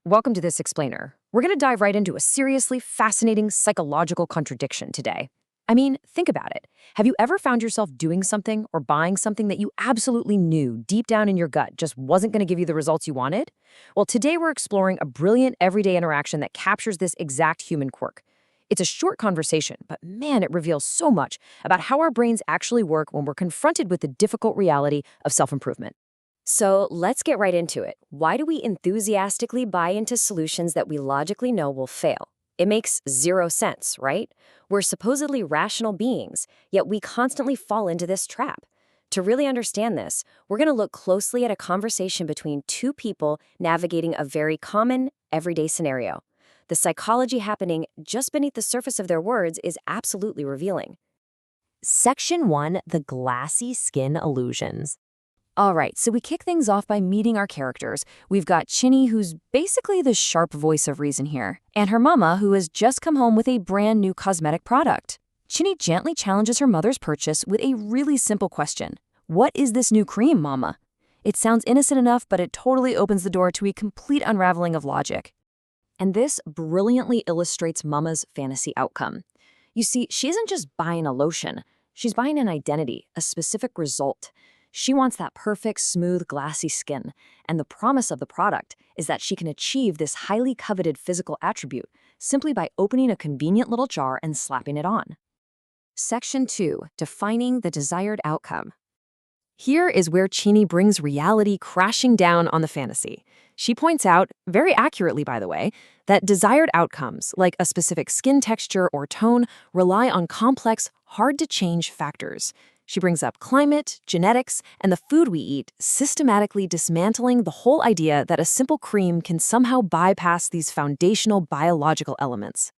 Welcome to this explainer. We're going to dive right into a seriously fascinating psychological contradiction today. I mean, think about it. Have you ever found yourself doing something or buying something that you absolutely knew deep down in your gut just wasn't going to give you the results you wanted? Well, today we're exploring a brilliant everyday interaction that captures this exact human quirk. It's a short conversation, but man, it reveals so much about how our brains actually work when we're confronted with the difficult reality of self-improvement. So let's get right into it. Why do we enthusiastically buy into solutions that we logically know will fail? It makes zero sense, right? We're supposedly rational beings, yet we constantly fall into this trap. To really understand this, we're going to look closely at a conversation between two people navigating a very common, everyday scenario. The psychology happening just beneath the surface of their words is absolutely revealing. Section 1, the glassy skin illusions. All right, so we kick things off by meeting our characters. We've got Chinny, who's basically the sharp voice of reason here, and her mama, who has just come home with a brand new cosmetic product. Chinny gently challenges her mother's purchase with a really simple question. What is this new cream, mama? It sounds innocent enough, but it totally opens the door to a complete unraveling of logic. And this brilliantly illustrates mama's fantasy outcome. You see, she isn't just buying a lotion. She's buying an identity, a specific result. She wants that perfect, smooth, glassy skin, and the promise of the product is that she can achieve this highly coveted physical attribute simply by opening a convenient little jar and slapping it on. Section 2, defining the desired outcome. Here is where Chinny brings reality crashing down on the fantasy. She points out, very accurately by the way, that desired outcomes, like a specific skin texture or tone, rely on complex, hard-to-change factors. She brings up climate, genetics, and the food we eat, systematically dismantling the whole idea that a simple cream can somehow bypass these foundational biological elements.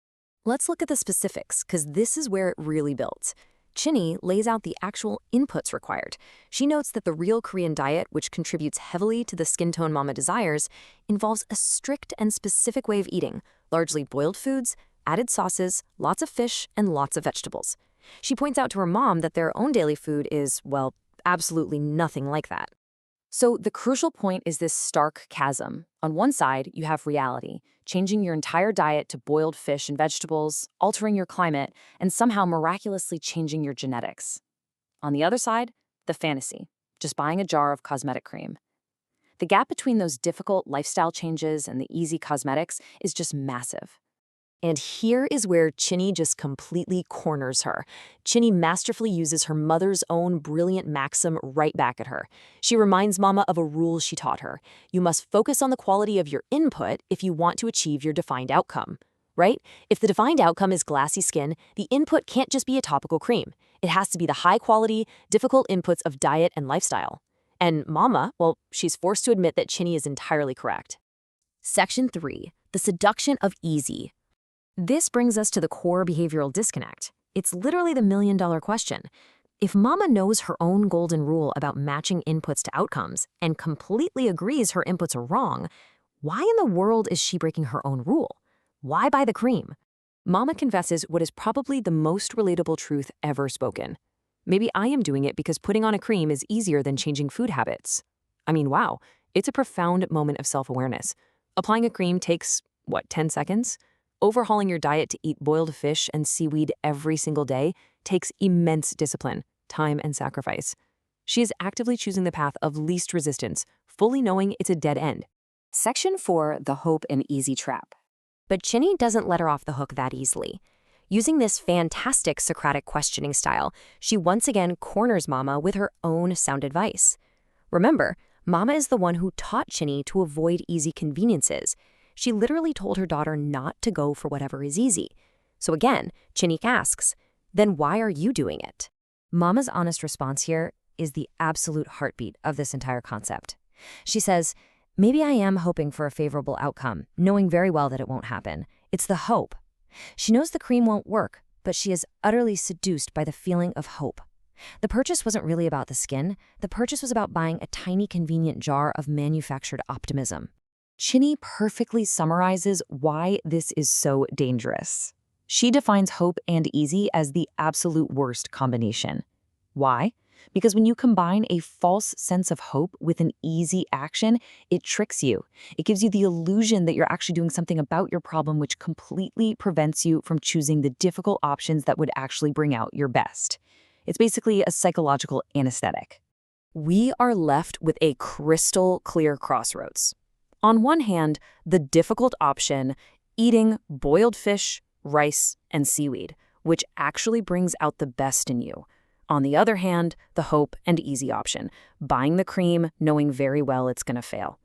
Let's look at the specifics, because this is where it really builds. Chinny lays out the actual inputs required. She notes that the real Korean diet, which contributes heavily to the skin tone mama desires, involves a strict and specific way of eating, largely boiled foods, added sauces, lots of fish, and lots of vegetables. She points out to her mom that their own daily food is, well, absolutely nothing like that. So the crucial point is this stark chasm. On one side, you have reality, changing your entire diet to boiled fish and vegetables, altering your climate, and somehow miraculously changing your genetics. On the other side, the fantasy, just buying a jar of cosmetic cream. The gap between those difficult lifestyle changes and the easy cosmetics is just massive. And here is where Chinny just completely corners her. Chinny masterfully uses her mother's own brilliant maxim right back at her. She reminds Mama of a rule she taught her. You must focus on the quality of your input if you want to achieve your defined outcome. Right? If the defined outcome is glassy skin, the input can't just be a topical cream. It has to be the high-quality, difficult inputs of diet and lifestyle. And Mama, well, she's forced to admit that Chinny is entirely correct. Section 3. The seduction of easy. This brings us to the core behavioral disconnect. It's literally the million-dollar question. If Mama knows her own golden rule about matching inputs to outcomes and completely agrees her inputs are wrong, why in the world is she breaking her own rule? Why buy the cream? Mama confesses what is probably the most relatable truth ever spoken. Maybe I am doing it because putting on a cream is easier than changing food habits. I mean, wow, it's a profound moment of self-awareness. Applying a cream takes, 10 seconds? Overhauling your diet to eat boiled fish and seaweed every single day takes immense discipline, time, and sacrifice. She is actively choosing the path of least resistance, fully knowing it's a dead end. Section 4, the hope and easy trap. But Chinny doesn't let her off the hook that easily. Using this fantastic Socratic questioning style, she once again corners Mama with her own sound advice. Remember, Mama is the one who taught Chinny to avoid easy conveniences. She literally told her daughter not to go for whatever is easy. So again, Chinny asks, then why are you doing it? Mama's honest response here is the absolute heartbeat of this entire concept. She says, maybe I am hoping for a favorable outcome, knowing very well that it won't happen. It's the hope. She knows the cream won't work, but she is utterly seduced by the feeling of hope. The purchase wasn't really about the skin. The purchase was about buying a tiny convenient jar of manufactured optimism. Chinny perfectly summarizes why this is so dangerous. She defines hope and easy as the absolute worst combination. Why? Because when you combine a false sense of hope with an easy action, it tricks you. It gives you the illusion that you're actually doing something about your problem, which completely prevents you from choosing the difficult options that would actually bring out your best. It's basically a psychological anesthetic. We are left with a crystal clear crossroads. On one hand, the difficult option, eating boiled fish, rice, and seaweed, which actually brings out the best in you. On the other hand, the hope and easy option, buying the cream knowing very well it's going to fail.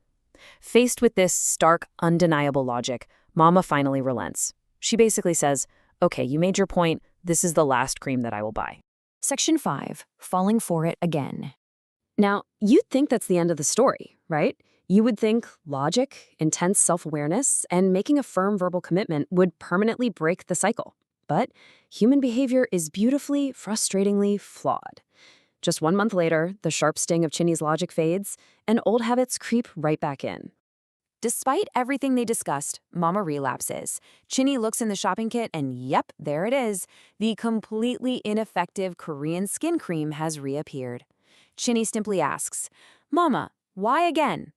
Faced with this stark, undeniable logic, Mama finally relents. She basically says, okay, you made your point, this is the last cream that I will buy. Section 5. Falling for it again. Now, you'd think that's the end of the story, right? You would think logic, intense self-awareness, and making a firm verbal commitment would permanently break the cycle. But human behavior is beautifully, frustratingly flawed. Just 1 month later, the sharp sting of Chinny's logic fades, and old habits creep right back in. Despite everything they discussed, Mama relapses. Chinny looks in the shopping kit and yep, there it is. The completely ineffective Korean skin cream has reappeared. Chinny simply asks, Mama, why again?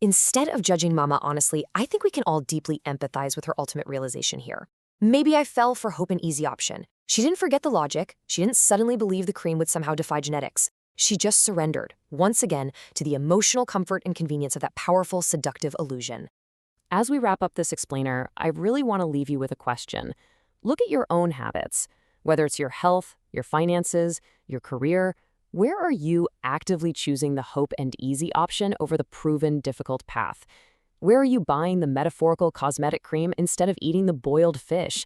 Instead of judging Mama honestly, I think we can all deeply empathize with her ultimate realization here. Maybe I fell for hope and easy option. She didn't forget the logic. She didn't suddenly believe the cream would somehow defy genetics. She just surrendered, once again, to the emotional comfort and convenience of that powerful, seductive illusion. As we wrap up this explainer, I really want to leave you with a question. Look at your own habits. Whether it's your health, your finances, your career, where are you actively choosing the hope and easy option over the proven difficult path? Where are you buying the metaphorical cosmetic cream instead of eating the boiled fish?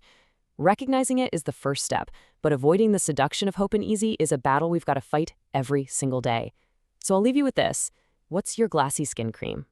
Recognizing it is the first step, but avoiding the seduction of hope and easy is a battle we've got to fight every single day. So I'll leave you with this. What's your glassy skin cream?